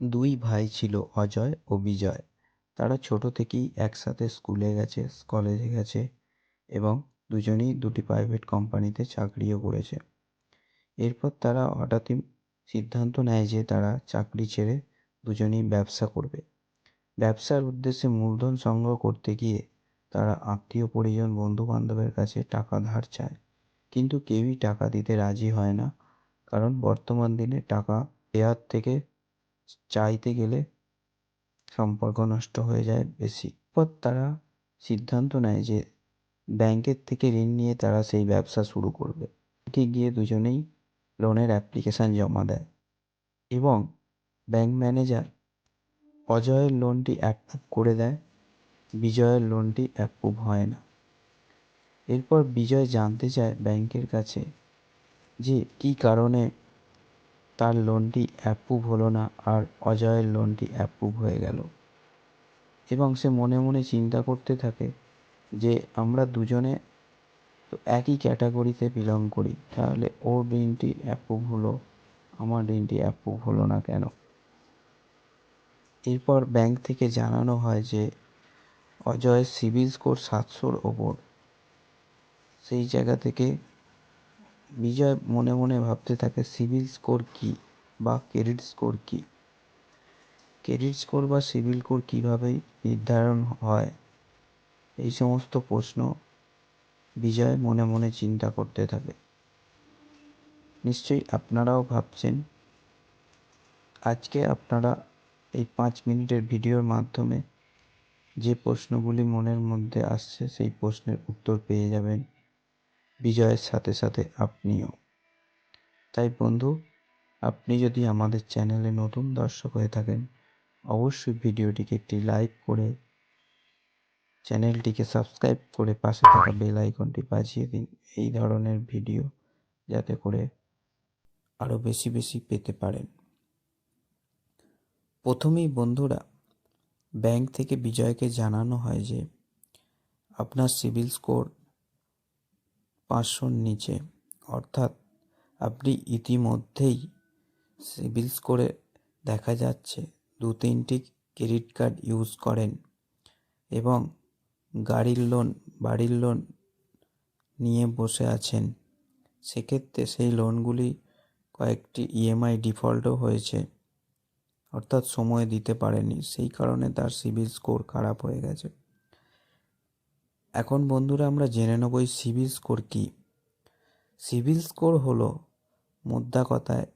দুই ভাই ছিল অজয় ও বিজয়। তারা ছোট থেকেই একসাথে স্কুলে গেছে, কলেজে গেছে এবং দুজনেই দুটি প্রাইভেট কোম্পানিতে চাকরিও করেছে। এরপর তারা হঠাৎই সিদ্ধান্ত নেয় যে তারা চাকরি ছেড়ে দুজনেই ব্যবসা করবে। ব্যবসার উদ্দেশ্যে মূলধন সংগ্রহ করতে গিয়ে তারা আত্মীয় পরিজন বন্ধু বান্ধবের কাছে টাকা ধার চায়, কিন্তু কেউই টাকা দিতে রাজি হয় না। কারণ বর্তমান দিনে টাকা দেওয়ার থেকে চাইতে গেলে সম্পর্ক নষ্ট হয়ে যায় বেশি। এরপর তারা সিদ্ধান্ত নেয় যে ব্যাংকের থেকে ঋণ নিয়ে তারা সেই ব্যবসা শুরু করবে। ব্যাংকে গিয়ে দুজনেই লোনের অ্যাপ্লিকেশন জমা দেয় এবং ব্যাংক ম্যানেজার অজয়ের লোনটি অ্যাপ্রুভ করে দেয়, বিজয়ের লোনটি অ্যাপ্রুভ হয় না। এরপর বিজয় জানতে চায় ব্যাংকের কাছে যে কী কারণে তার লোনটি অ্যাপ্রুভ হলো না আর অজয়ের লোনটি অ্যাপ্রুভ হয়ে গেল। এবং সে মনে মনে চিন্তা করতে থাকে যে আমরা দুজনে তো একই ক্যাটাগরিতে বিলং করি, তাহলে ওর ঋণটি অ্যাপ্রুভ হলো, আমার ঋণটি অ্যাপ্রুভ হলো না কেন? এরপর ব্যাংক থেকে জানানো হয় যে অজয়ের সিবিল স্কোর 700-র ওপর। সেই জায়গা থেকে বিজয় মনে মনে ভাবতে থাকে সিবিল স্কোর কী বা ক্রেডিট স্কোর কী। ক্রেডিট স্কোর বা সিবিল স্কোর কীভাবে নির্ধারণ হয়, এই সমস্ত প্রশ্ন বিজয় মনে মনে চিন্তা করতে থাকে। নিশ্চয়ই আপনারাও ভাবছেন। আজকে আপনারা এই 5 মিনিটের ভিডিওর মাধ্যমে যে প্রশ্নগুলি মনের মধ্যে আসছে সেই প্রশ্নের উত্তর পেয়ে যাবেন বিজয়ের সাথে সাথে আপনিও। তাই বন্ধু, আপনি যদি আমাদের চ্যানেলে নতুন দর্শক হয়ে থাকেন, অবশ্যই ভিডিওটিকে একটি লাইক করে চ্যানেলটিকে সাবস্ক্রাইব করে পাশে থাকা বেল আইকনটি বাজিয়ে দিন এই ধরনের ভিডিও যাতে করে আরও বেশি বেশি পেতে পারেন। প্রথমেই বন্ধুরা, ব্যাংক থেকে বিজয়কে জানানো হয় যে আপনার সিবিল স্কোর 500-র নিচে, অর্থাৎ আপনি ইতিমধ্যেই সিবিল স্কোরে দেখা যাচ্ছে 2-3টি ক্রেডিট কার্ড ইউজ করেন এবং বাড়ির লোন নিয়ে বসে আছেন। সেক্ষেত্রে সেই লোনগুলি কয়েকটি ইএমআই ডিফল্টও হয়েছে, অর্থাৎ সময় দিতে পারেনি, সেই কারণে তার সিবিল স্কোর খারাপ হয়ে গেছে। এখন বন্ধুরা আমরা জেনে নেব এই সিবিল স্কোর কী। সিবিল স্কোর হলো মোদ্দা কথায়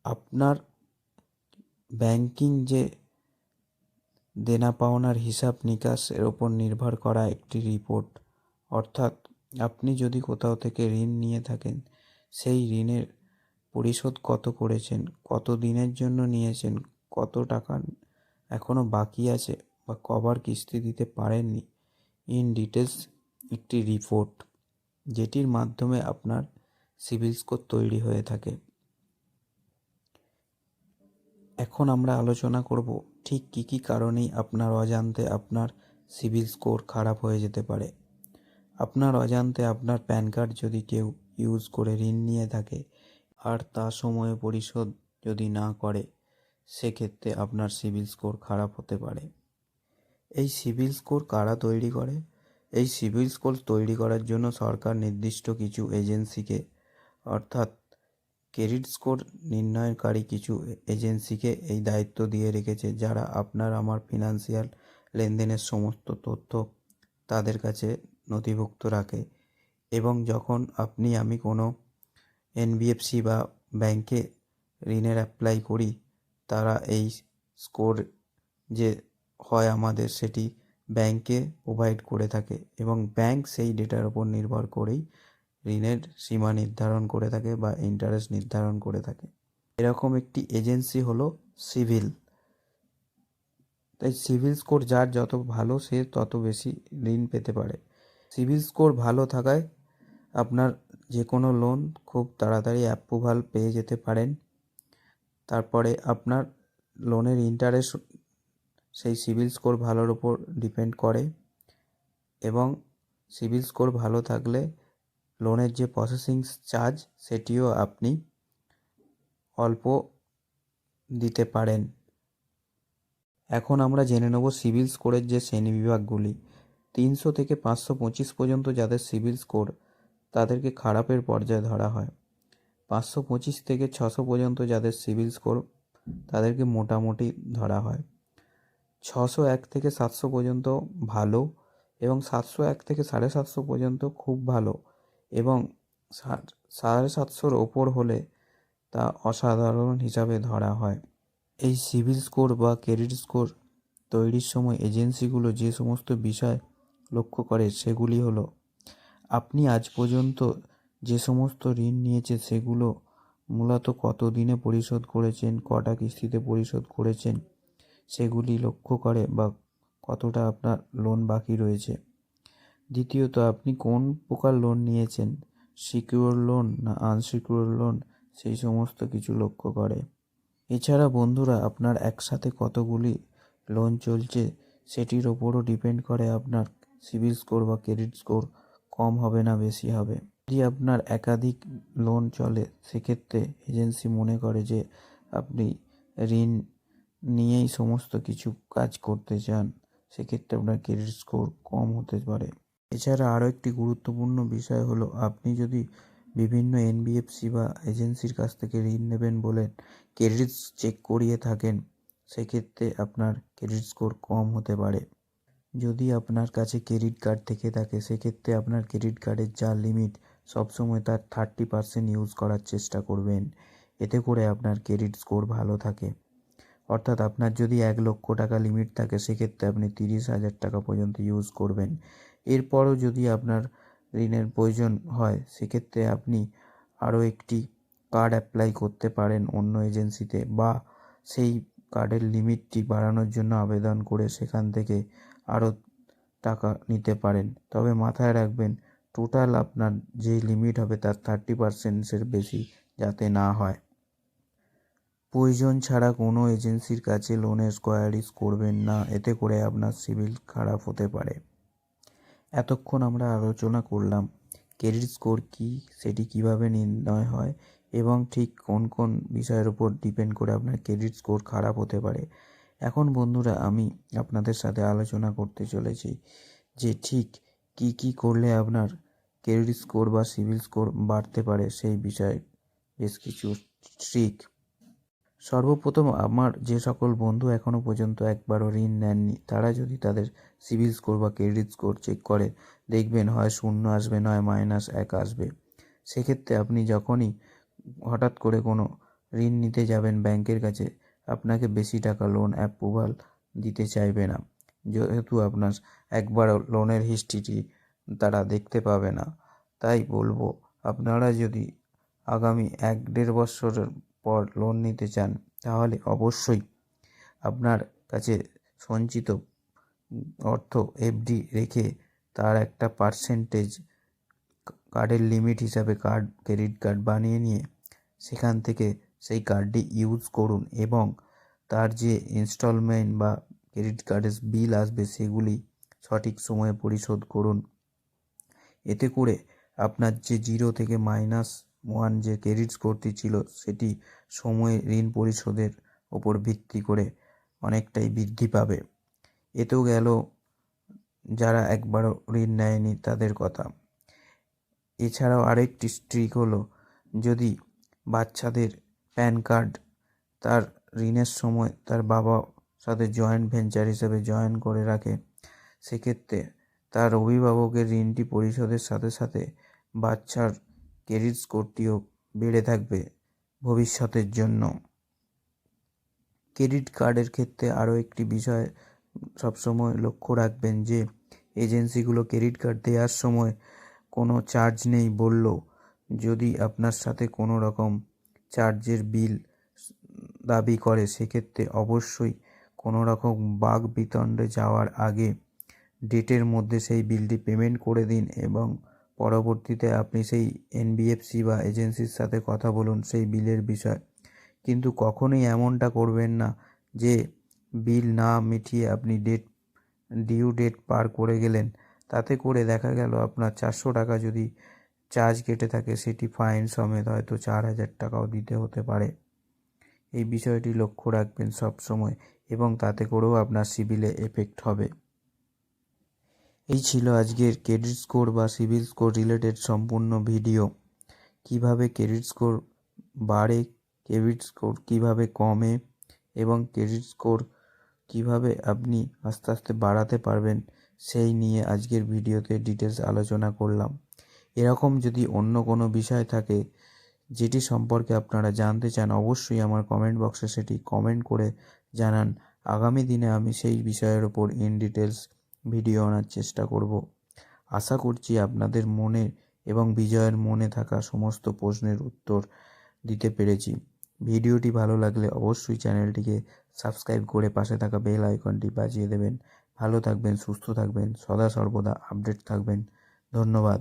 আপনার ব্যাংকিং যে দেনা পাওনার হিসাব নিকাশের ওপর নির্ভর করা একটি রিপোর্ট। অর্থাৎ আপনি যদি কোথাও থেকে ঋণ নিয়ে থাকেন, সেই ঋণের পরিশোধ কত করেছেন, কত দিনের জন্য নিয়েছেন, কত টাকা এখনও বাকি আছে বা কবার কিস্তি দিতে পারেননি, ইন ডিটেলস একটি রিপোর্ট, যেটির মাধ্যমে আপনার সিবিল স্কোর তৈরি হয়ে থাকে। এখন আমরা আলোচনা করব ঠিক কী কী কারণেই আপনার অজান্তে আপনার সিবিল স্কোর খারাপ হয়ে যেতে পারে। আপনার অজান্তে আপনার প্যান কার্ড যদি কেউ ইউজ করে ঋণ নিয়ে থাকে আর তা সময়ে পরিশোধ যদি না করে, সেক্ষেত্রে আপনার সিবিল স্কোর খারাপ হতে পারে। এই সিবিল স্কোর কারা তৈরি করে? এই সিবিল স্কোর তৈরি করার জন্য সরকার নির্দিষ্ট কিছু এজেন্সিকে, অর্থাৎ ক্রেডিট স্কোর নির্ণয়কারী কিছু এজেন্সিকে এই দায়িত্ব দিয়ে রেখেছে, যারা আপনার আমার ফিনান্সিয়াল লেনদেনের সমস্ত তথ্য তাদের কাছে নথিভুক্ত রাখে। এবং যখন আপনি আমি কোনো এনবিএফসি বা ব্যাংকে ঋণের অ্যাপ্লাই করি, তারা এই স্কোর যে হয় আমাদের, সেটি ব্যাংকে প্রোভাইড করে থাকে এবং ব্যাংক সেই ডেটার ওপর নির্ভর করেই ঋণের সীমা নির্ধারণ করে থাকে বা ইন্টারেস্ট নির্ধারণ করে থাকে। এরকম একটি এজেন্সি হলো সিভিল। তাই সিভিল স্কোর যার যত ভালো, সে তত বেশি ঋণ পেতে পারে। সিভিল স্কোর ভালো থাকায় আপনার যে কোনো লোন খুব তাড়াতাড়ি অ্যাপ্রুভাল পেয়ে যেতে পারেন। তারপরে আপনার লোনের ইন্টারেস্ট সেই সিভিল স্কোর ভালোর উপর ডিপেন্ড করে এবং সিভিল স্কোর ভালো থাকলে লোনের যে প্রসেসিং চার্জ, সেটিও আপনি অল্প দিতে পারেন। এখন আমরা জেনে নেব সিবিল স্কোরের যে শ্রেণীবিভাগগুলি। 300 থেকে 525 পর্যন্ত যাদের সিবিল স্কোর তাদেরকে খারাপের পর্যায়ে ধরা হয়। 525 থেকে 600 পর্যন্ত যাদের সিবিল স্কোর তাদেরকে মোটামুটি ধরা হয়। 601 থেকে 700 পর্যন্ত ভালো, এবং 701 থেকে 750 পর্যন্ত খুব ভালো, এবং 750-র ওপর হলে তা অসাধারণ হিসাবে ধরা হয়। এই সিবিল স্কোর বা ক্রেডিট স্কোর তৈরির সময় এজেন্সিগুলো যে সমস্ত বিষয় লক্ষ্য করে সেগুলি হলো: আপনি আজ পর্যন্ত যে সমস্ত ঋণ নিয়েছেন সেগুলো মূলত কত দিনে পরিশোধ করেছেন, কটা কিস্তিতে পরিশোধ করেছেন সেগুলি লক্ষ্য করে, বা কতটা আপনার লোন বাকি রয়েছে। দ্বিতীয়ত, আপনি কোন প্রকার লোন নিয়েছেন, সিকিউর লোন না আনসিকিউর লোন, সেই সমস্ত কিছু লক্ষ্য করে। এছাড়া বন্ধুরা, আপনার একসাথে কতগুলি লোন চলছে সেটির ওপরও ডিপেন্ড করে আপনার সিবিল স্কোর বা ক্রেডিট স্কোর কম হবে না বেশি হবে। যদি আপনার একাধিক লোন চলে সেক্ষেত্রে এজেন্সি মনে করে যে আপনি ঋণ নিয়েই সমস্ত কিছু কাজ করতে চান, সেক্ষেত্রে আপনার ক্রেডিট স্কোর কম হতে পারে। এছাড়া আরও একটি গুরুত্বপূর্ণ বিষয় হলো, আপনি যদি বিভিন্ন এনবিএফসি বা এজেন্সির কাছ থেকে ঋণ নেবেন বলে ক্রেডিট চেক করিয়ে থাকেন, সেক্ষেত্রে আপনার ক্রেডিট স্কোর কম হতে পারে। যদি আপনার কাছে ক্রেডিট কার্ড থেকে থাকে সেক্ষেত্রে আপনার ক্রেডিট কার্ডের যা লিমিট সবসময় তার 30% ইউজ করার চেষ্টা করবেন, এতে করে আপনার ক্রেডিট স্কোর ভালো থাকে। অর্থাৎ আপনার যদি 1,00,000 টাকা লিমিট থাকে সেক্ষেত্রে আপনি 30,000 টাকা পর্যন্ত ইউজ করবেন। এরপরও যদি আপনার ঋণের প্রয়োজন হয় সেক্ষেত্রে আপনি আরও একটি কার্ড অ্যাপ্লাই করতে পারেন অন্য এজেন্সিতে, বা সেই কার্ডের লিমিটটি বাড়ানোর জন্য আবেদন করে সেখান থেকে আরও টাকা নিতে পারেন। তবে মাথায় রাখবেন, টোটাল আপনার যে লিমিট হবে তার 30%-এর বেশি যাতে না হয়। প্রয়োজন ছাড়া কোনো এজেন্সির কাছে লোনের কোয়ারিজ করবেন না, এতে করে আপনার সিবিল খারাপ হতে পারে। এতক্ষণ আমরা আলোচনা করলাম ক্রেডিট স্কোর কী, সেটি কিভাবে নির্ণয় হয়, এবং ঠিক কোন কোন বিষয়ের উপর ডিপেন্ড করে আপনার ক্রেডিট স্কোর খারাপ হতে পারে। এখন বন্ধুরা, আমি আপনাদের সাথে আলোচনা করতে চলেছি যে ঠিক কী কী করলে আপনার ক্রেডিট স্কোর বা সিবিল স্কোর বাড়তে পারে সেই বিষয়ে বেশ কিছু ট্রিক। সর্বপ্রথম, আমার যে সকল বন্ধু এখনও পর্যন্ত একবারও ঋণ নেননি তারা যদি তাদের সিবিল স্কোর বা ক্রেডিট স্কোর চেক করে, দেখবেন হয় 0 আসবে, নয় -1 আসবে। সেক্ষেত্রে আপনি যখনই হঠাৎ করে কোনো ঋণ নিতে যাবেন ব্যাংকের কাছে, আপনাকে বেশি টাকা লোন অ্যাপ্রুভাল দিতে চাইবে না, যেহেতু আপনার একবারও লোনের হিস্ট্রিটি তারা দেখতে পাবে না। তাই বলবো, আপনারা যদি আগামী 1-1.5 বছরের পর লোন নিতে চান তাহলে অবশ্যই আপনার কাছে সঞ্চিত অর্থ এফডি রেখে তার একটা পার্সেন্টেজ কার্ডের লিমিট হিসাবে ক্রেডিট কার্ড বানিয়ে নিয়ে সেখান থেকে সেই কার্ডটি ইউজ করুন, এবং তার যে ইনস্টলমেন্ট বা ক্রেডিট কার্ডের বিল আসবে সেগুলি সঠিক সময়ে পরিশোধ করুন। এতে করে আপনার যে 0 থেকে -1 যে ক্রেডিট স্কোরটি ছিল সেটি সময়ে ঋণ পরিশোধের ওপর ভিত্তি করে অনেকটাই বৃদ্ধি পাবে। এতেও গেল যারা একবারও ঋণ নেয়নি তাদের কথা। এছাড়াও আরেকটি ট্রিক হলো, যদি বাচ্চাদের প্যান কার্ড তার ঋণের সময় তার বাবার সাথে জয়েন্ট ভেঞ্চার হিসেবে জয়েন করে রাখে, সেক্ষেত্রে তার অভিভাবকের ঋণটি পরিশোধের সাথে সাথে বাচ্চার ক্রেডিট স্কোরটিও বেড়ে থাকবে ভবিষ্যতের জন্য। ক্রেডিট কার্ডের ক্ষেত্রে আরও একটি বিষয় সবসময় লক্ষ্য রাখবেন যে এজেন্সিগুলো ক্রেডিট কার্ড দেওয়ার সময় কোনো চার্জ নেই বললেও যদি আপনার সাথে কোনো রকম চার্জের বিল দাবি করে সেক্ষেত্রে অবশ্যই কোনো রকম বাক বিতণ্ডে যাওয়ার আগে ডেটের মধ্যে সেই বিলটি পেমেন্ট করে দিন, এবং পরবর্তীতে আপনি সেই এনবিএফসি বা এজেন্সির সাথে কথা বলুন সেই বিলের বিষয়। কিন্তু কখনোই এমনটা করবেন না যে বিল না মিটিয়ে আপনি ডিউ ডেট পার করে গেলেন, তাতে করে দেখা গেল আপনার 400 টাকা যদি চার্জ কেটে থাকে সেটি ফাইন সমেত হয়তো 4,000 টাকাও দিতে হতে পারে। এই বিষয়টি লক্ষ্য রাখবেন সব সময়। এবং তাতে করেও আপনার সিবিলে এফেক্ট হবে। এই ছিল আজকের ক্রেডিট স্কোর বা সিবিল স্কোর রিলেটেড সম্পূর্ণ ভিডিও। কিভাবে ক্রেডিট স্কোর বাড়ে, ক্রেডিট স্কোর কিভাবে কমে এবং ক্রেডিট স্কোর কিভাবে আপনি আস্তে আস্তে বাড়াতে পারবেন, সেই নিয়ে আজকের ভিডিওতে ডিটেলস আলোচনা করলাম। এরকম যদি অন্য কোনো বিষয় থাকে যেটি সম্পর্কে আপনারা জানতে চান, অবশ্যই আমার কমেন্ট বক্সে সেটি কমেন্ট করে জানান। আগামী দিনে আমি সেই বিষয়ের ওপর ইন ডিটেলস ভিডিও আনার চেষ্টা করব। আশা করছি আপনাদের মনে এবং বিজয়ের মনে থাকা সমস্ত প্রশ্নের উত্তর দিতে পেরেছি। ভিডিওটি ভালো লাগলে অবশ্যই চ্যানেলটিকে সাবস্ক্রাইব করে পাশে থাকা বেল আইকনটি বাজিয়ে দেবেন। ভালো থাকবেন, সুস্থ থাকবেন, সদা সর্বদা আপডেট থাকবেন। ধন্যবাদ।